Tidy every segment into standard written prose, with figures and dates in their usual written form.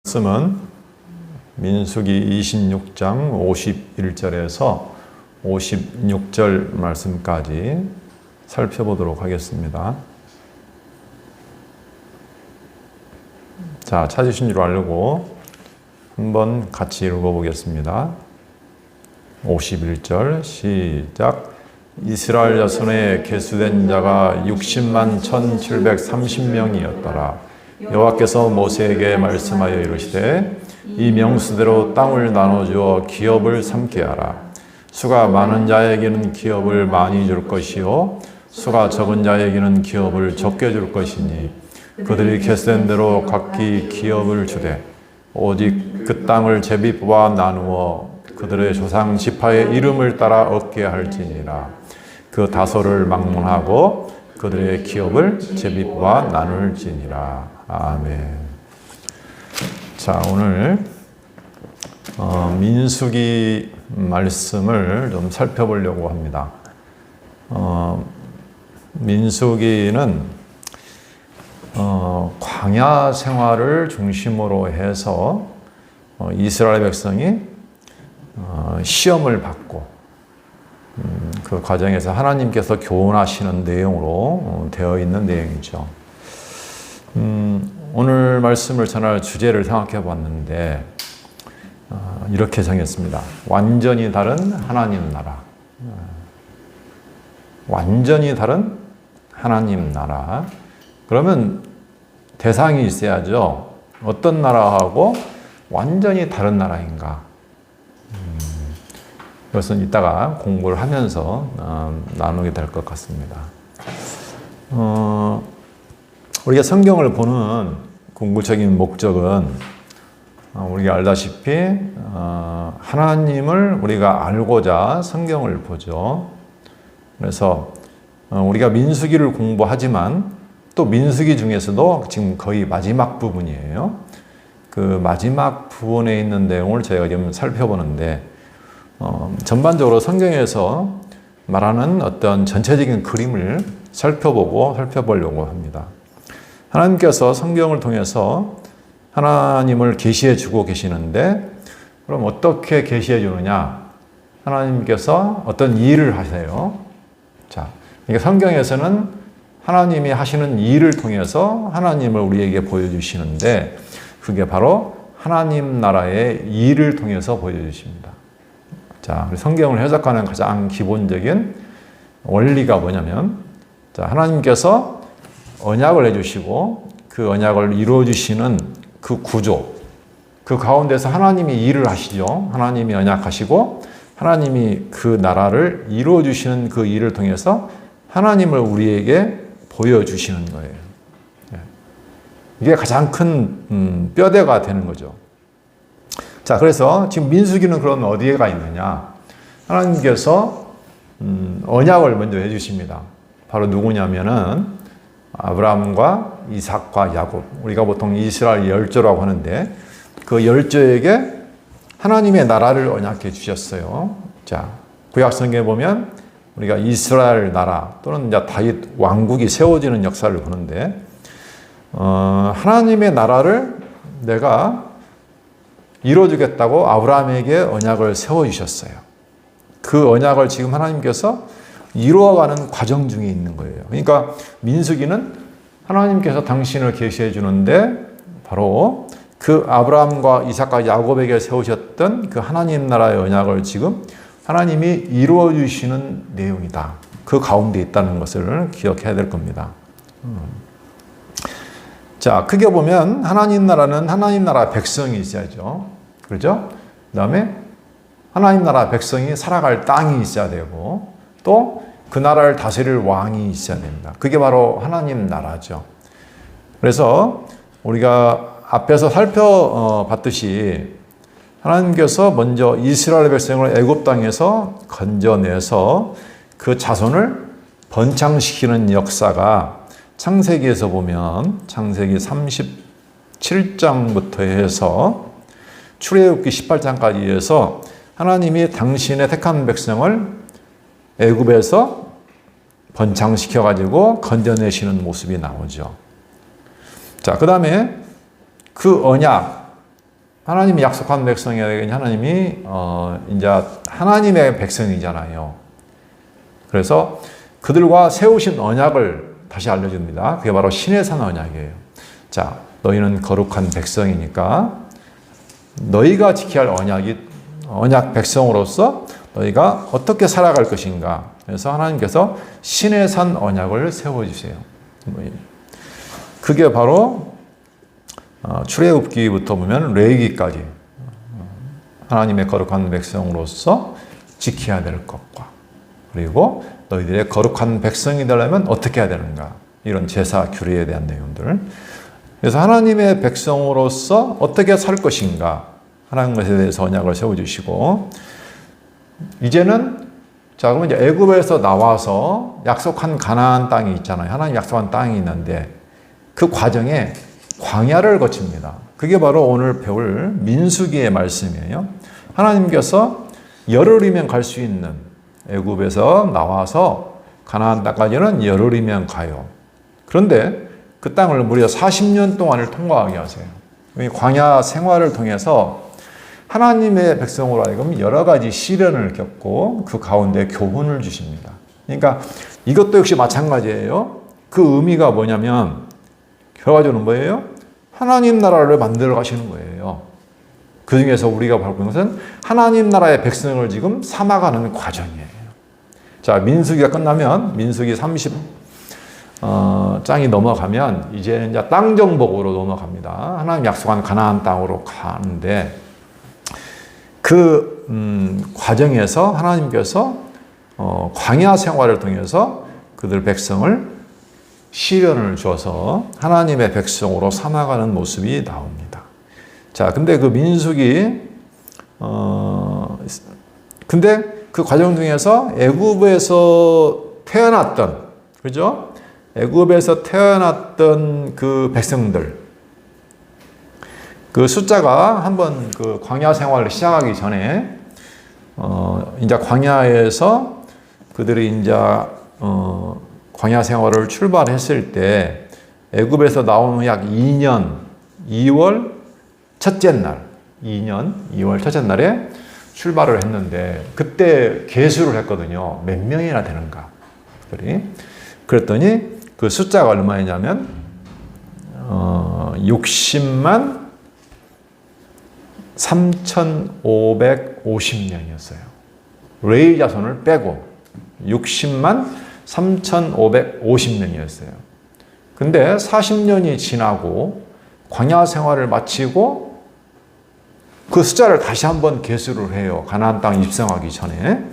말씀은 민수기 26장 51절에서 56절 말씀까지 살펴보도록 하겠습니다. 자, 찾으신 줄 알고 한번 같이 읽어보겠습니다. 51절 시작. 이스라엘 자손에 계수된 자가 60만 1730명이었더라. 여호와께서 모세에게 말씀하여 이르시되 이 명수대로 땅을 나눠주어 기업을 삼게 하라. 수가 많은 자에게는 기업을 많이 줄 것이요 수가 적은 자에게는 기업을 적게 줄 것이니 그들이 계수된 대로 각기 기업을 주되 오직 그 땅을 제비 뽑아 나누어 그들의 조상 지파의 이름을 따라 얻게 할지니라. 그 다소를 막론하고 그들의 기업을 제비 뽑아 나눌지니라. 아멘. 자, 오늘 민수기 말씀을 좀 살펴보려고 합니다. 민수기는 광야 생활을 중심으로 해서 이스라엘 백성이 시험을 받고 그 과정에서 하나님께서 교훈하시는 내용으로 되어 있는 내용이죠. 오늘 말씀을 전할 주제를 생각해 봤는데 이렇게 정했습니다. 완전히 다른 하나님 나라. 완전히 다른 하나님 나라. 그러면 대상이 있어야죠. 어떤 나라하고 완전히 다른 나라인가? 이것은 이따가 공부를 하면서 나누게 될 것 같습니다. 우리가 성경을 보는 궁극적인 목적은 우리가 알다시피 하나님을 우리가 알고자 성경을 보죠. 그래서 우리가 민수기를 공부하지만 또 민수기 중에서도 지금 거의 마지막 부분이에요. 그 마지막 부분에 있는 내용을 저희가 지금 살펴보는데 전반적으로 성경에서 말하는 어떤 전체적인 그림을 살펴보려고 합니다. 하나님께서 성경을 통해서 하나님을 계시해 주고 계시는데 그럼 어떻게 계시해 주느냐? 하나님께서 어떤 일을 하세요. 자, 그러니까 성경에서는 하나님이 하시는 일을 통해서 하나님을 우리에게 보여주시는데 그게 바로 하나님 나라의 일을 통해서 보여주십니다. 자, 성경을 해석하는 가장 기본적인 원리가 뭐냐면, 자, 하나님께서 언약을 해주시고 그 언약을 이루어주시는 그 구조, 그 가운데서 하나님이 일을 하시죠. 하나님이 언약하시고 하나님이 그 나라를 이루어주시는 그 일을 통해서 하나님을 우리에게 보여주시는 거예요. 이게 가장 큰 뼈대가 되는 거죠. 자, 그래서 지금 민수기는 그럼 어디에가 있느냐? 하나님께서 언약을 먼저 해주십니다. 바로 누구냐면은 아브라함과 이삭과 야곱, 우리가 보통 이스라엘 열조라고 하는데 그 열조에게 하나님의 나라를 언약해 주셨어요. 자, 구약 성경에 보면 우리가 이스라엘 나라 또는 이제 다윗 왕국이 세워지는 역사를 보는데 하나님의 나라를 내가 이루어주겠다고 아브라함에게 언약을 세워주셨어요. 그 언약을 지금 하나님께서 이루어가는 과정 중에 있는 거예요. 그러니까 민수기는 하나님께서 당신을 계시해 주는데 바로 그 아브라함과 이삭과 야곱에게 세우셨던 그 하나님 나라의 언약을 지금 하나님이 이루어 주시는 내용이다. 그 가운데 있다는 것을 기억해야 될 겁니다. 자, 크게 보면 하나님 나라는 하나님 나라 백성이 있어야죠. 그렇죠? 그 다음에 하나님 나라 백성이 살아갈 땅이 있어야 되고 또 그 나라를 다스릴 왕이 있어야 됩니다. 그게 바로 하나님 나라죠. 그래서 우리가 앞에서 살펴봤듯이 하나님께서 먼저 이스라엘 백성을 애굽 땅에서 건져내서 그 자손을 번창시키는 역사가 창세기에서 보면 창세기 37장부터 해서 출애굽기 18장까지 해서 하나님이 당신의 택한 백성을 애굽에서 번창시켜가지고 건져내시는 모습이 나오죠. 자, 그 다음에 그 언약, 하나님이 약속한 백성에게 하나님이 이제 하나님의 백성이잖아요. 그래서 그들과 세우신 언약을 다시 알려줍니다. 그게 바로 시내산 언약이에요. 자, 너희는 거룩한 백성이니까 너희가 지켜야 할 언약 백성으로서 너희가 어떻게 살아갈 것인가. 그래서 하나님께서 시내산 언약을 세워주세요. 그게 바로 출애굽기부터 보면 레위기까지 하나님의 거룩한 백성으로서 지켜야 될 것과 그리고 너희들의 거룩한 백성이 되려면 어떻게 해야 되는가 이런 제사 규례에 대한 내용들. 그래서 하나님의 백성으로서 어떻게 살 것인가 하는 것에 대해서 언약을 세워주시고 이제는 자 그러면 이제 애굽에서 나와서 약속한 가나안 땅이 있잖아요. 하나님 약속한 땅이 있는데 그 과정에 광야를 거칩니다. 그게 바로 오늘 배울 민수기의 말씀이에요. 하나님께서 열흘이면 갈 수 있는 애굽에서 나와서 가나안 땅까지는 열흘이면 가요. 그런데 그 땅을 무려 40년 동안을 통과하게 하세요. 광야 생활을 통해서 하나님의 백성으로 하여금 여러 가지 시련을 겪고 그 가운데 교훈을 주십니다. 그러니까 이것도 역시 마찬가지예요. 그 의미가 뭐냐면 결과적으로는 뭐예요? 하나님 나라를 만들어 가시는 거예요. 그 중에서 우리가 볼 것은 하나님 나라의 백성을 지금 삼아가는 과정이에요. 자, 민수기가 끝나면 민수기 30장이 넘어가면 이제 땅 정복으로 넘어갑니다. 하나님 약속한 가나안 땅으로 가는데 그 과정에서 하나님께서 광야 생활을 통해서 그들 백성을 시련을 줘서 하나님의 백성으로 삼아가는 모습이 나옵니다. 자, 근데 그 민수기, 근데 그 과정 중에서 애굽에서 태어났던, 그죠? 애굽에서 태어났던 그 백성들, 그 숫자가 한번 그 광야 생활을 시작하기 전에, 이제 광야에서 그들이 이제, 광야 생활을 출발했을 때 애굽에서 나오는 약 2년 2월 첫째 날 2년 2월 첫째 날에 출발을 했는데 그때 계수를 했거든요. 몇 명이나 되는가 그들이. 그랬더니 그 숫자가 얼마냐면 60만 3,550명이었어요. 레위 자손을 빼고 60만 3,550명이었어요. 근데 40년이 지나고 광야 생활을 마치고 그 숫자를 다시 한번 계수를 해요. 가나안 땅 입성하기 전에.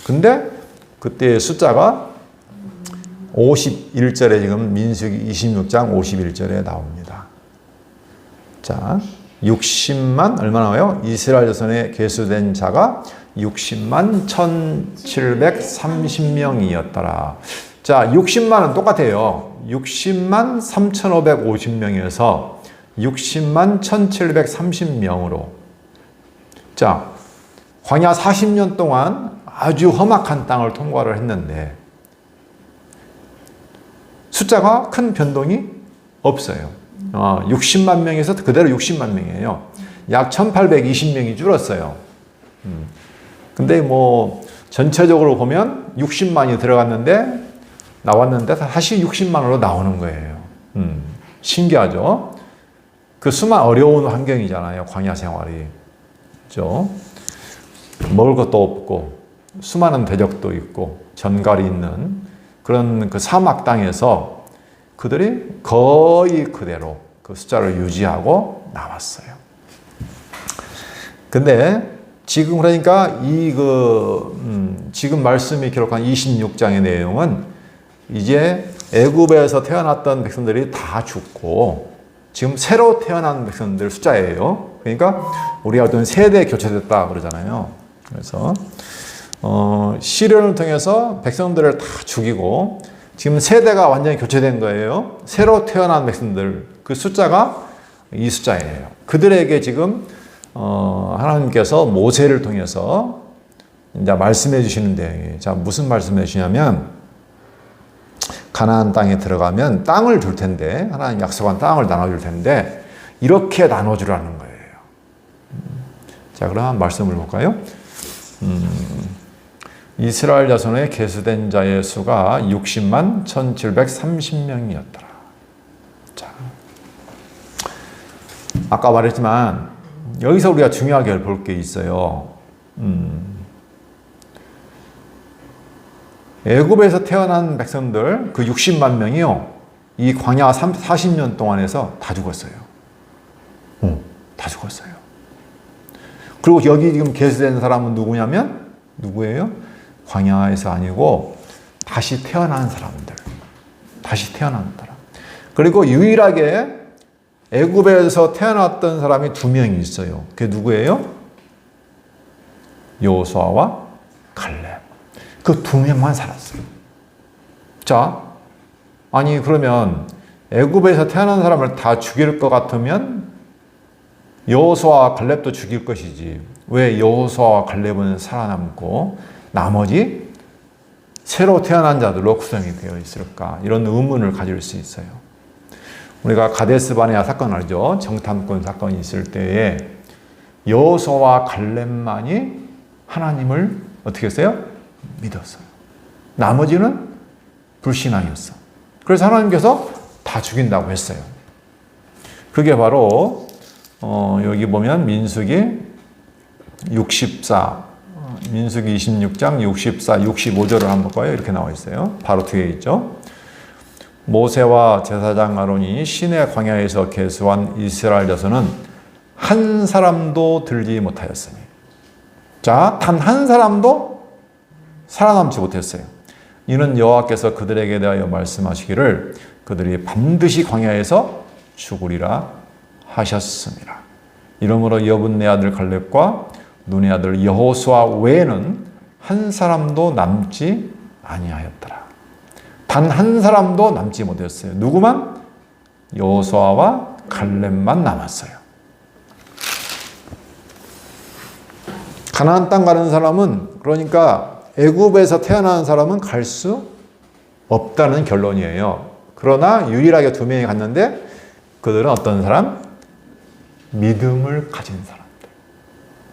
근데 그때의 숫자가 51절에 지금 민수기 26장 51절에 나옵니다. 자, 60만 얼마 나와요? 이스라엘 자손에 계수된 자가 60만 1,730명이었더라. 자, 60만은 똑같아요. 60만 3,550명에서 60만 1,730명으로. 자, 광야 40년 동안 아주 험악한 땅을 통과를 했는데 숫자가 큰 변동이 없어요. 60만 명에서 그대로 60만 명이에요. 약 1,820명이 줄었어요. 근데 뭐 전체적으로 보면 60만이 들어갔는데 나왔는데 다시 60만으로 나오는 거예요. 신기하죠? 그 수만 어려운 환경이잖아요. 광야 생활이. 그죠? 먹을 것도 없고 수많은 대적도 있고 전갈이 있는 그런 그 사막 땅에서 그들이 거의 그대로 그 숫자를 유지하고 나왔어요. 근데 지금 그러니까 지금 말씀이 기록한 26장의 내용은 이제 애굽에서 태어났던 백성들이 다 죽고 지금 새로 태어난 백성들 숫자예요. 그러니까 우리가 어떤 세대 교체됐다 그러잖아요. 그래서 시련을 통해서 백성들을 다 죽이고 지금 세대가 완전히 교체된 거예요. 새로 태어난 백성들 그 숫자가 이 숫자예요. 그들에게 지금 하나님께서 모세를 통해서 이제 말씀해 주시는 내용이에요. 자, 무슨 말씀해 주시냐면 가나안 땅에 들어가면 땅을 줄 텐데 하나님 약속한 땅을 나눠줄 텐데 이렇게 나눠주라는 거예요. 자, 그럼 말씀을 볼까요? 이스라엘 자손의 계수된 자의 수가 60만 1730명이었더라. 자, 아까 말했지만 여기서 우리가 중요하게 볼 게 있어요. 애굽에서 태어난 백성들 그 60만 명이요, 이 광야 40년 동안에서 다 죽었어요. 다 죽었어요. 그리고 여기 지금 계수된 사람은 누구냐면, 누구예요? 광야에서 아니고 다시 태어난 사람들. 다시 태어난 사람. 그리고 유일하게 애굽에서 태어났던 사람이 2명이 있어요. 그게 누구예요? 여호수아와 갈렙. 그 2명만 살았어요. 자, 아니 그러면 애굽에서 태어난 사람을 다 죽일 것 같으면 여호수아와 갈렙도 죽일 것이지, 왜 여호수아와 갈렙은 살아남고 나머지 새로 태어난 자들로 구성이 되어 있을까? 이런 의문을 가질 수 있어요. 우리가 가데스 바네아 사건 알죠? 정탐꾼 사건이 있을 때에 여호수아와 갈렙만이 하나님을 어떻게 했어요? 믿었어요. 나머지는 불신앙이었어. 그래서 하나님께서 다 죽인다고 했어요. 그게 바로 여기 보면 민수기 64, 민수기 26장 64, 65절을 한번 볼까요? 이렇게 나와 있어요. 바로 뒤에 있죠. 모세와 제사장 아론이 시내 광야에서 계수한 이스라엘 자손은 한 사람도 들지 못하였으니. 자, 단 한 사람도 살아남지 못했어요. 이는 여호와께서 그들에게 대하여 말씀하시기를 그들이 반드시 광야에서 죽으리라 하셨습니다. 이러므로 여분네 아들 갈렙과 눈의 아들 여호수아 외에는 한 사람도 남지 아니하였더라. 단 한 사람도 남지 못했어요. 누구만? 여호수아와 갈렙만 남았어요. 가나안 땅 가는 사람은, 그러니까 애굽에서 태어난 사람은 갈 수 없다는 결론이에요. 그러나 유일하게 2명이 갔는데 그들은 어떤 사람? 믿음을 가진 사람들.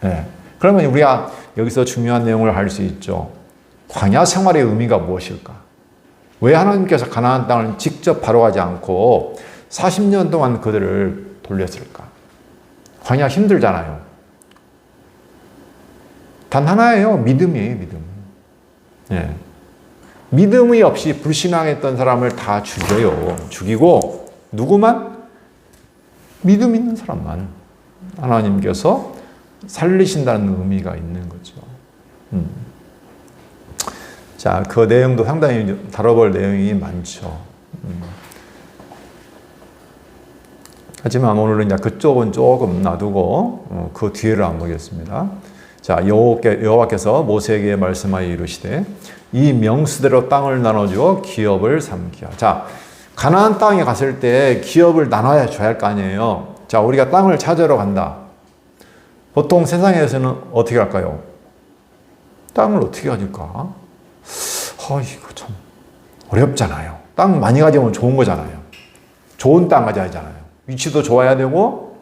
네. 그러면 우리가 여기서 중요한 내용을 알 수 있죠. 광야 생활의 의미가 무엇일까? 왜 하나님께서 가나안 땅을 직접 바로 가지 않고 40년 동안 그들을 돌렸을까? 광야 힘들잖아요. 단 하나예요. 믿음이에요, 믿음. 네. 믿음이 없이 불신앙했던 사람을 다 죽여요. 죽이고 누구만? 믿음 있는 사람만 하나님께서 살리신다는 의미가 있는 거죠. 자, 그 내용도 상당히 다뤄볼 내용이 많죠. 하지만 오늘은 이제 그쪽은 조금 놔두고 그 뒤를 한번 보겠습니다. 자, 여호와께서 모세에게 말씀하여 이르시되 이 명수대로 땅을 나눠주어 기업을 삼게 하라. 자, 가나안 땅에 갔을 때 기업을 나눠야 줘야 할 거 아니에요. 자, 우리가 땅을 찾으러 간다. 보통 세상에서는 어떻게 할까요? 땅을 어떻게 가질까? 이거 참 어렵잖아요. 땅 많이 가지면 좋은 거잖아요. 좋은 땅 가져야 하잖아요. 위치도 좋아야 되고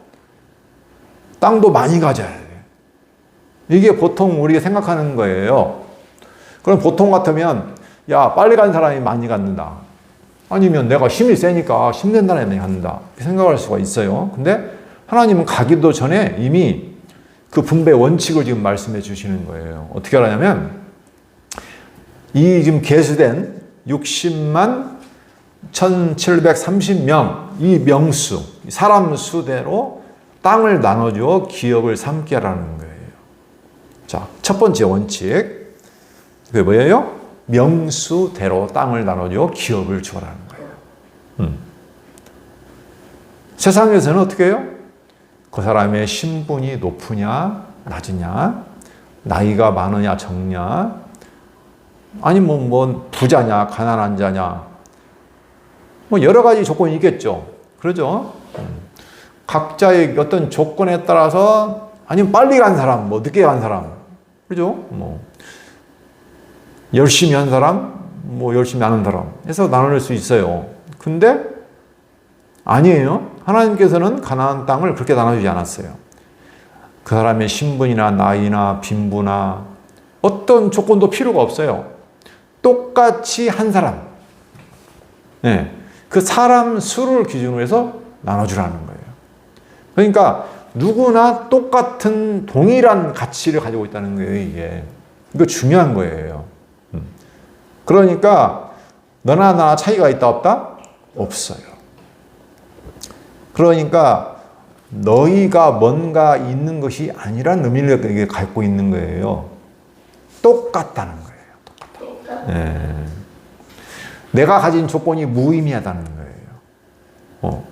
땅도 많이 가져야 돼. 이게 보통 우리가 생각하는 거예요. 그럼 보통 같으면 야, 빨리 간 사람이 많이 갖는다. 아니면 내가 힘이 세니까 힘든 사람이 갖는다. 생각할 수가 있어요. 근데 하나님은 가기도 전에 이미 그 분배 원칙을 지금 말씀해 주시는 거예요. 어떻게 하냐면 이 지금 계수된 60만 1730명 이 명수, 사람 수대로 땅을 나눠주어 기업을 삼게 하라는 거예요. 자, 첫 번째 원칙. 그게 뭐예요? 명수대로 땅을 나눠주어 기업을 주라는 거예요. 세상에서는 어떻게 해요? 그 사람의 신분이 높으냐, 낮으냐, 나이가 많으냐, 적냐, 아니면 뭐 부자냐, 가난한 자냐, 뭐 여러 가지 조건이 있겠죠. 그러죠? 각자의 어떤 조건에 따라서 아니면 빨리 간 사람, 뭐 늦게 간 사람, 그죠? 뭐 열심히 한 사람, 뭐 열심히 안 한 사람 해서 나눌 수 있어요. 근데 아니에요. 하나님께서는 가나안 땅을 그렇게 나눠주지 않았어요. 그 사람의 신분이나 나이나 빈부나 어떤 조건도 필요가 없어요. 똑같이 한 사람. 네. 그 사람 수를 기준으로 해서 나눠주라는 거예요. 그러니까 누구나 똑같은 동일한 가치를 가지고 있다는 거예요, 이게. 이거 중요한 거예요. 그러니까 너나 나나 차이가 있다 없다? 없어요. 그러니까 너희가 뭔가 있는 것이 아니란 의미를 갖고 있는 거예요. 똑같다는 거예요. 똑같다. 네. 내가 가진 조건이 무의미하다는 거예요.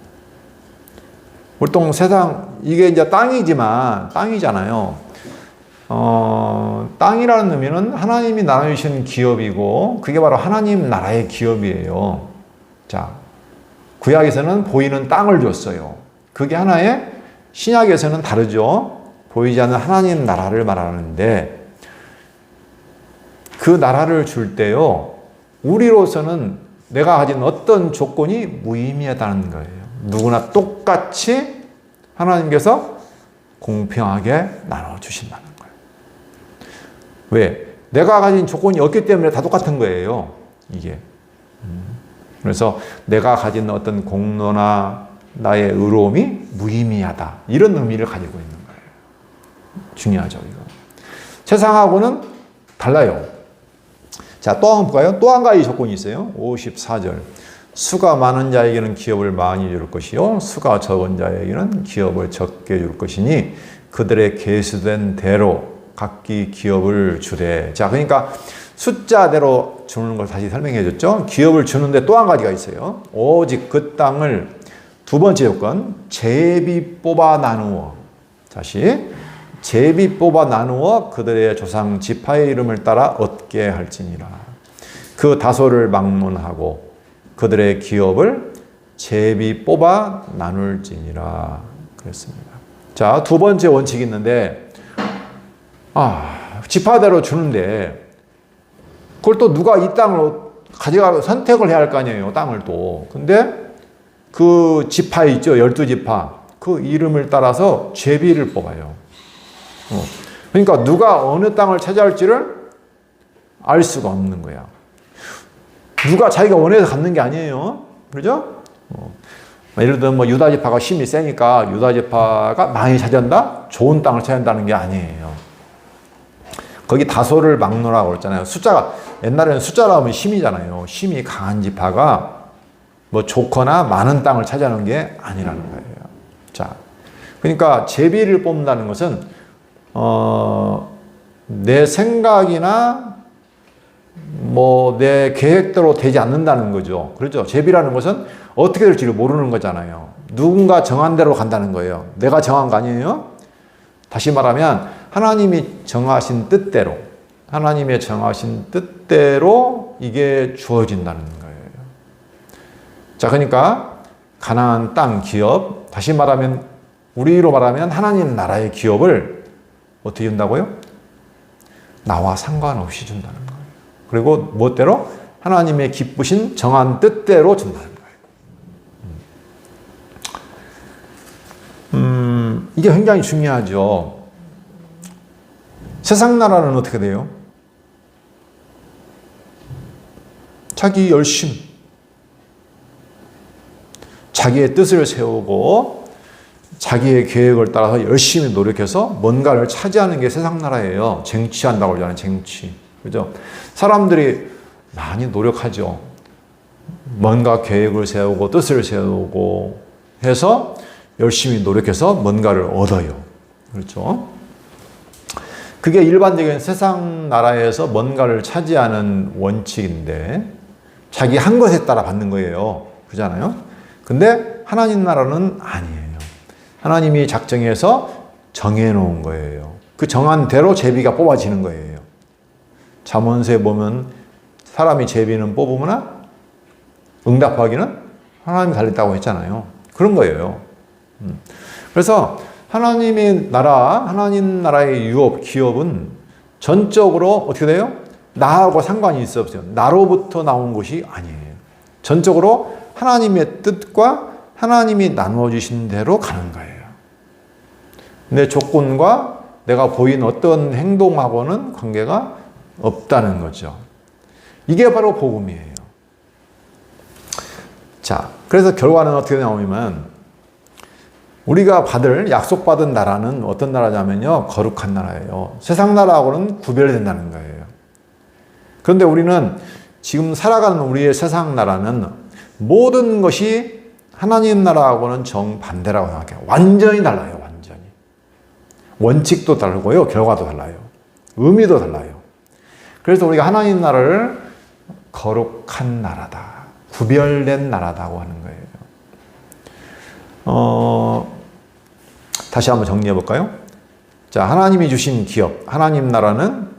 보통 세상, 이게 이제 땅이잖아요. 땅이라는 의미는 하나님이 나눠주신 기업이고, 그게 바로 하나님 나라의 기업이에요. 자, 구약에서는 보이는 땅을 줬어요. 그게 하나의, 신약에서는 다르죠. 보이지 않는 하나님 나라를 말하는데, 그 나라를 줄 때요, 우리로서는 내가 가진 어떤 조건이 무의미하다는 거예요. 누구나 똑같이 하나님께서 공평하게 나눠주신다는 거예요. 왜? 내가 가진 조건이 없기 때문에 다 똑같은 거예요. 이게. 그래서 내가 가진 어떤 공로나 나의 의로움이 무의미하다. 이런 의미를 가지고 있는 거예요. 중요하죠, 이거. 세상하고는 달라요. 자, 또 한번 볼까요? 또 한 가지 조건이 있어요. 54절. 수가 많은 자에게는 기업을 많이 줄 것이요 수가 적은 자에게는 기업을 적게 줄 것이니 그들의 계수된 대로 각기 기업을 주되. 자, 그러니까 숫자대로 주는 걸 다시 설명해 줬죠. 기업을 주는데 또 한 가지가 있어요. 오직 그 땅을, 두 번째 요건, 제비 뽑아 나누어. 다시 제비 뽑아 나누어 그들의 조상 지파의 이름을 따라 얻게 할지니라. 그 다소를 막론하고 그들의 기업을 제비 뽑아 나눌지니라. 그랬습니다. 자, 두 번째 원칙이 있는데, 지파대로 주는데, 그걸 또 누가 이 땅을 가져가고 선택을 해야 할 거 아니에요, 땅을 또. 근데 그 지파 있죠, 12지파. 그 이름을 따라서 제비를 뽑아요. 그러니까 누가 어느 땅을 차지할지를 알 수가 없는 거야. 누가 자기가 원해서 갖는 게 아니에요. 그러죠? 예를 들면 뭐 유다지파가 힘이 세니까 유다지파가 많이 차지한다? 좋은 땅을 차지한다는 게 아니에요. 거기 다소를 막론하라고 그랬잖아요. 숫자가, 옛날에는 숫자로 하면 힘이잖아요. 힘이 강한 지파가 뭐 좋거나 많은 땅을 차지하는 게 아니라는 거예요. 자, 그러니까 제비를 뽑는다는 것은 내 생각이나 뭐 내 계획대로 되지 않는다는 거죠. 그렇죠? 제비라는 것은 어떻게 될지를 모르는 거잖아요. 누군가 정한 대로 간다는 거예요. 내가 정한 거 아니에요? 다시 말하면 하나님이 정하신 뜻대로, 하나님의 정하신 뜻대로 이게 주어진다는 거예요. 자, 그러니까 가나안 땅 기업, 다시 말하면 우리로 말하면 하나님 나라의 기업을 어떻게 준다고요? 나와 상관없이 준다는 거예요. 그리고 무엇대로? 하나님의 기쁘신 정한 뜻대로 준다는 거예요. 이게 굉장히 중요하죠. 세상 나라는 어떻게 돼요? 자기 열심, 자기의 뜻을 세우고 자기의 계획을 따라서 열심히 노력해서 뭔가를 차지하는 게 세상 나라예요. 쟁취한다고 그러잖아요. 쟁취. 그죠? 사람들이 많이 노력하죠. 뭔가 계획을 세우고 뜻을 세우고 해서 열심히 노력해서 뭔가를 얻어요. 그렇죠? 그게 일반적인 세상 나라에서 뭔가를 차지하는 원칙인데 자기 한 것에 따라 받는 거예요. 그렇잖아요? 근데 하나님 나라는 아니에요. 하나님이 작정해서 정해놓은 거예요. 그 정한 대로 제비가 뽑아지는 거예요. 잠언서에 보면 사람이 제비는 뽑으나 응답하기는 하나님이 달렸다고 했잖아요. 그런 거예요. 그래서 하나님의 나라, 하나님 나라의 유업, 기업은 전적으로 어떻게 돼요? 나하고 상관이 있어 없어요. 나로부터 나온 것이 아니에요. 전적으로 하나님의 뜻과 하나님이 나누어 주신 대로 가는 거예요. 내 조건과 내가 보인 어떤 행동하고는 관계가 없다는 거죠. 이게 바로 복음이에요. 자, 그래서 결과는 어떻게 나오냐면 우리가 약속받은 나라는 어떤 나라냐면요, 거룩한 나라예요. 세상 나라하고는 구별된다는 거예요. 그런데 우리는 지금 살아가는 우리의 세상 나라는 모든 것이 하나님 나라하고는 정반대라고 생각해요. 완전히 달라요. 완전히. 원칙도 다르고요. 결과도 달라요. 의미도 달라요. 그래서 우리가 하나님 나라를 거룩한 나라다. 구별된 나라다고 하는 거예요. 다시 한번 정리해 볼까요? 자, 하나님이 주신 기업, 하나님 나라는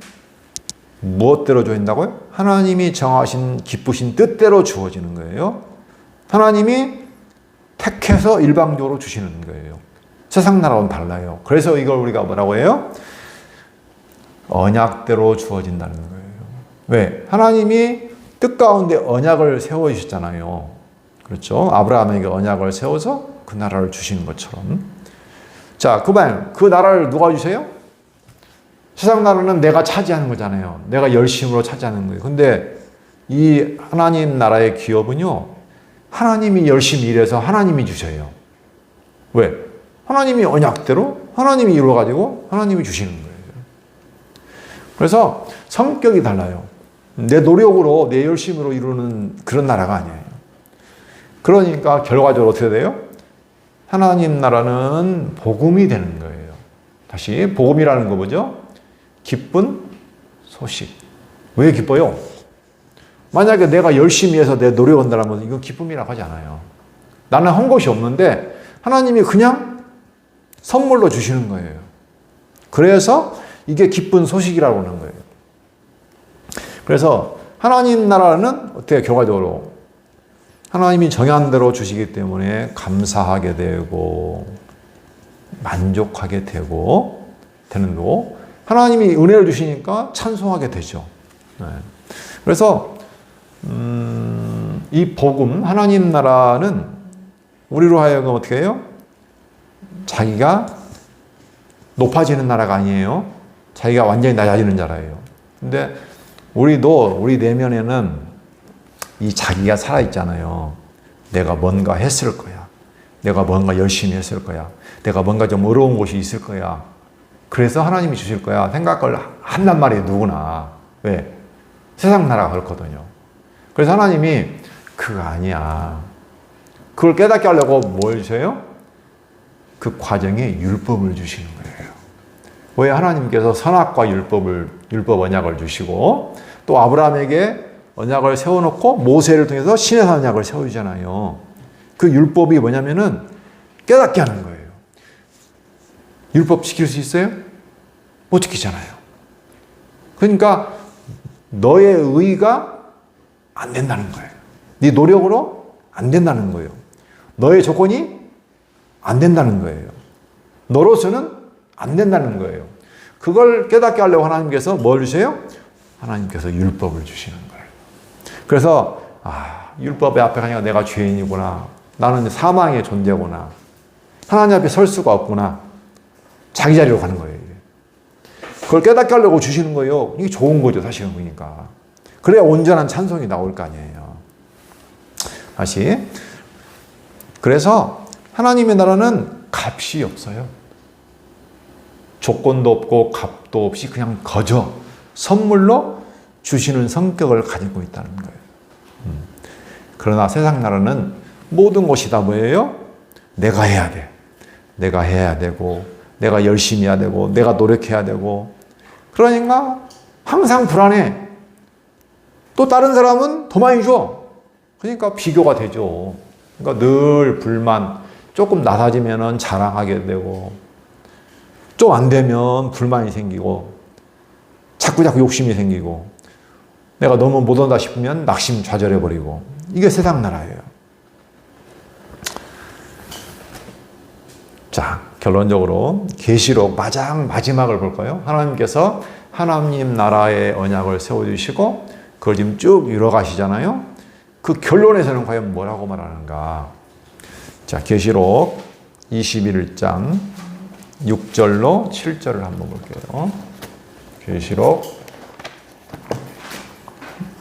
무엇대로 주어진다고요? 하나님이 정하신 기쁘신 뜻대로 주어지는 거예요. 하나님이 택해서 일방적으로 주시는 거예요. 세상 나라와는 달라요. 그래서 이걸 우리가 뭐라고 해요? 언약대로 주어진다는 거예요. 왜? 하나님이 뜻 가운데 언약을 세워주셨잖아요. 그렇죠? 아브라함에게 언약을 세워서 그 나라를 주시는 것처럼. 자, 그 나라를 누가 주세요? 세상 나라는 내가 차지하는 거잖아요. 내가 열심으로 차지하는 거예요. 근데 이 하나님 나라의 기업은요, 하나님이 열심히 일해서 하나님이 주셔요. 왜? 하나님이 언약대로 하나님이 이루어가지고 하나님이 주시는 거예요. 그래서 성격이 달라요. 내 노력으로, 내 열심으로 이루는 그런 나라가 아니에요. 그러니까 결과적으로 어떻게 돼요? 하나님 나라는 복음이 되는 거예요. 다시, 복음이라는 거 뭐죠? 기쁜 소식. 왜 기뻐요? 만약에 내가 열심히 해서 내 노력한다면 이건 기쁨이라고 하지 않아요. 나는 한 것이 없는데 하나님이 그냥 선물로 주시는 거예요. 그래서 이게 기쁜 소식이라고 하는 거예요. 그래서 하나님 나라는 어떻게 결과적으로 하나님이 정한 대로 주시기 때문에 감사하게 되고 만족하게 되고 되는 거고, 하나님이 은혜를 주시니까 찬송하게 되죠. 네. 그래서 이 복음, 하나님 나라는 우리로 하여금 어떻게 해요? 자기가 높아지는 나라가 아니에요. 자기가 완전히 낮아지는 나라예요. 근데 우리 내면에는 이 자기가 살아있잖아요. 내가 뭔가 했을 거야. 내가 뭔가 열심히 했을 거야. 내가 뭔가 좀 어려운 곳이 있을 거야. 그래서 하나님이 주실 거야. 생각을 한단 말이에요, 누구나. 왜? 세상 나라가 그렇거든요. 그래서 하나님이 그거 아니야. 그걸 깨닫게 하려고 뭘 주세요? 그 과정에 율법을 주시는 거예요. 왜? 하나님께서 선악과 율법 언약을 주시고 또 아브라함에게 언약을 세워놓고 모세를 통해서 신의 언약을 세우잖아요. 그 율법이 뭐냐면은 깨닫게 하는 거예요. 율법 지킬 수 있어요? 못 지키잖아요. 그러니까 너의 의가 안 된다는 거예요. 네 노력으로 안 된다는 거예요. 너의 조건이 안 된다는 거예요. 너로서는 안 된다는 거예요. 그걸 깨닫게 하려고 하나님께서 뭘 주세요? 하나님께서 율법을 주시는 거예요. 그래서 율법의 앞에 가니까 내가 죄인이구나. 나는 사망의 존재구나. 하나님 앞에 설 수가 없구나. 자기 자리로 가는 거예요. 그걸 깨닫게 하려고 주시는 거예요. 이게 좋은 거죠, 사실은. 그러니까. 그래야 온전한 찬송이 나올 거 아니에요. 다시. 그래서 하나님의 나라는 값이 없어요. 조건도 없고 값도 없이 그냥 거저 선물로 주시는 성격을 가지고 있다는 거예요. 그러나 세상 나라는 모든 것이 다 뭐예요? 내가 해야 돼. 내가 해야 되고 내가 열심히 해야 되고 내가 노력해야 되고, 그러니까 항상 불안해. 또 다른 사람은 더 많이 줘. 그러니까 비교가 되죠. 그러니까 늘 불만, 조금 낮아지면 자랑하게 되고 좀 안 되면 불만이 생기고 자꾸 욕심이 생기고 내가 너무 못한다 싶으면 낙심 좌절해버리고, 이게 세상 나라예요. 자, 결론적으로 계시록 마지막을 볼까요? 하나님께서 하나님 나라의 언약을 세워주시고 그걸 지금 쭉 이뤄가시잖아요. 그 결론에서는 과연 뭐라고 말하는가? 자, 계시록 21장 6절로 7절을 한번 볼게요. 계시록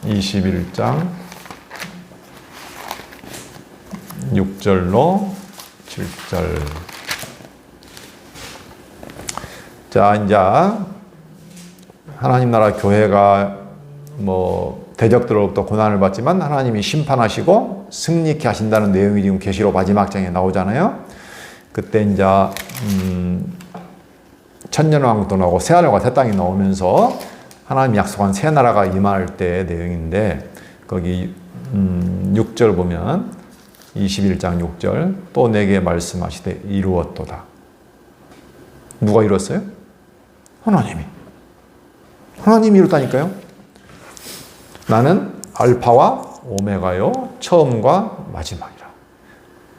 21장 6절로 7절. 자, 이제 하나님 나라 교회가 대적들로부터 고난을 받지만 하나님이 심판하시고 승리케 하신다는 내용이 지금 계시록 마지막 장에 나오잖아요. 그때 이제 천년왕국도 나오고 새하늘과 새 땅이 나오면서 하나님이 약속한 새 나라가 임할 때의 내용인데, 거기 6절 보면 21장 6절, 또 내게 말씀하시되 이루었도다. 누가 이뤘어요? 하나님이 이뤘다니까요. 나는 알파와 오메가요, 처음과 마지막이라.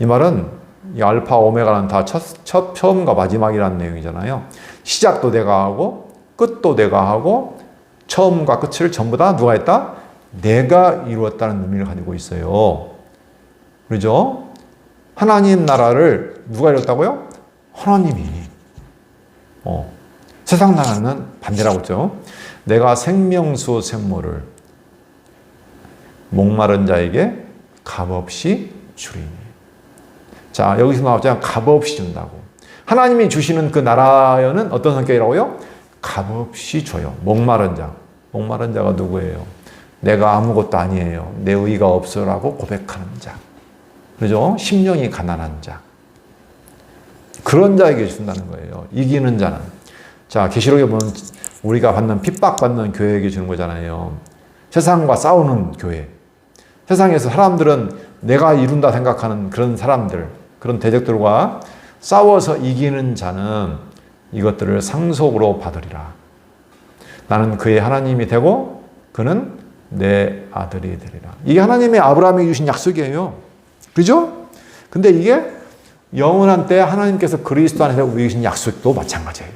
이 말은 이 알파 오메가는 다 처음과 마지막이라는 내용이잖아요. 시작도 내가 하고 끝도 내가 하고 처음과 끝을 전부 다 누가 했다? 내가 이루었다는 의미를 가지고 있어요. 그렇죠? 하나님 나라를 누가 이뤘다고요? 하나님이. 세상 나라는 반대라고 했죠. 내가 생명수 샘물을 목마른 자에게 값없이 주리니. 자, 여기서 나왔잖아요. 값없이 준다고. 하나님이 주시는 그 나라는 어떤 성격이라고요? 값없이 줘요. 목마른 자. 목마른 자가 누구예요? 내가 아무것도 아니에요. 내 의가 없어라고 고백하는 자. 그죠? 심령이 가난한 자. 그런 자에게 준다는 거예요. 이기는 자는. 자, 계시록에 보면 우리가 받는 핍박받는 교회에게 주는 거잖아요. 세상과 싸우는 교회. 세상에서 사람들은 내가 이룬다 생각하는 그런 사람들, 그런 대적들과 싸워서 이기는 자는 이것들을 상속으로 받으리라. 나는 그의 하나님이 되고 그는 내 아들이 되리라. 이게 하나님의 아브라함에게 주신 약속이에요. 그죠? 근데 이게 영원한 때 하나님께서 그리스도 안에서 우리에게 주신 약속도 마찬가지예요.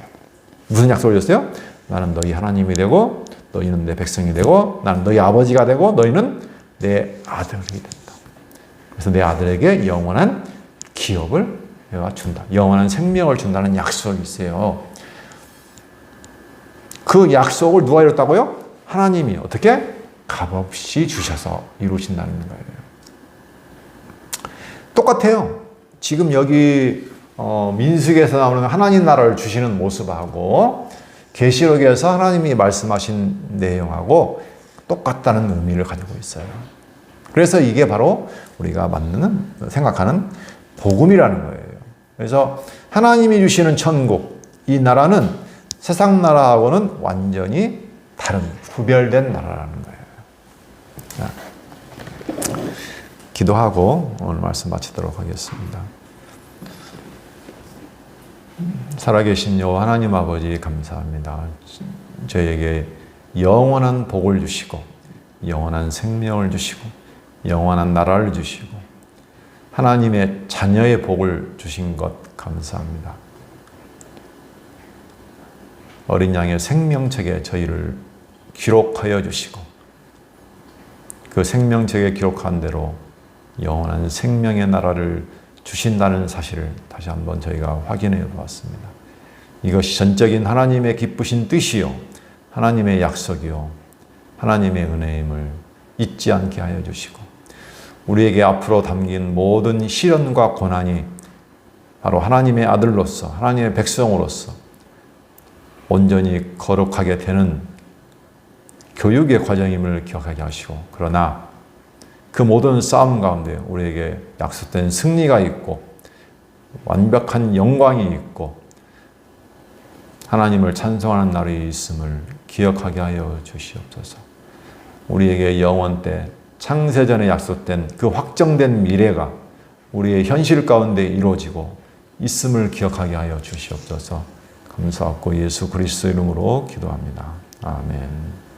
무슨 약속을 줬어요? 나는 너희 하나님이 되고 너희는 내 백성이 되고 나는 너희 아버지가 되고 너희는 내 아들이 된다. 그래서 내 아들에게 영원한 기업을 내가 준다. 영원한 생명을 준다는 약속이 있어요. 그 약속을 누가 이뤘다고요? 하나님이. 어떻게? 값없이 주셔서 이루신다는 거예요. 똑같아요. 지금 여기 민수기에서 나오는 하나님 나라를 주시는 모습하고 계시록에서 하나님이 말씀하신 내용하고 똑같다는 의미를 가지고 있어요. 그래서 이게 바로 우리가 생각하는 복음이라는 거예요. 그래서 하나님이 주시는 천국, 이 나라는 세상 나라하고는 완전히 다른, 구별된 나라라는 거예요. 자, 기도하고 오늘 말씀 마치도록 하겠습니다. 살아계신 여호와 하나님 아버지 감사합니다. 저희에게 영원한 복을 주시고 영원한 생명을 주시고 영원한 나라를 주시고 하나님의 자녀의 복을 주신 것 감사합니다. 어린 양의 생명책에 저희를 기록하여 주시고 그 생명책에 기록한 대로 영원한 생명의 나라를 주신다는 사실을 다시 한번 저희가 확인해 보았습니다. 이것이 전적인 하나님의 기쁘신 뜻이요 하나님의 약속이요 하나님의 은혜임을 잊지 않게 하여 주시고 우리에게 앞으로 담긴 모든 시련과 고난이 바로 하나님의 아들로서 하나님의 백성으로서 온전히 거룩하게 되는 교육의 과정임을 기억하게 하시고 그러나 그 모든 싸움 가운데 우리에게 약속된 승리가 있고 완벽한 영광이 있고 하나님을 찬송하는 날이 있음을 기억하게 하여 주시옵소서. 우리에게 영원 때 창세전에 약속된 그 확정된 미래가 우리의 현실 가운데 이루어지고 있음을 기억하게 하여 주시옵소서. 감사하고 예수 그리스도 이름으로 기도합니다. 아멘.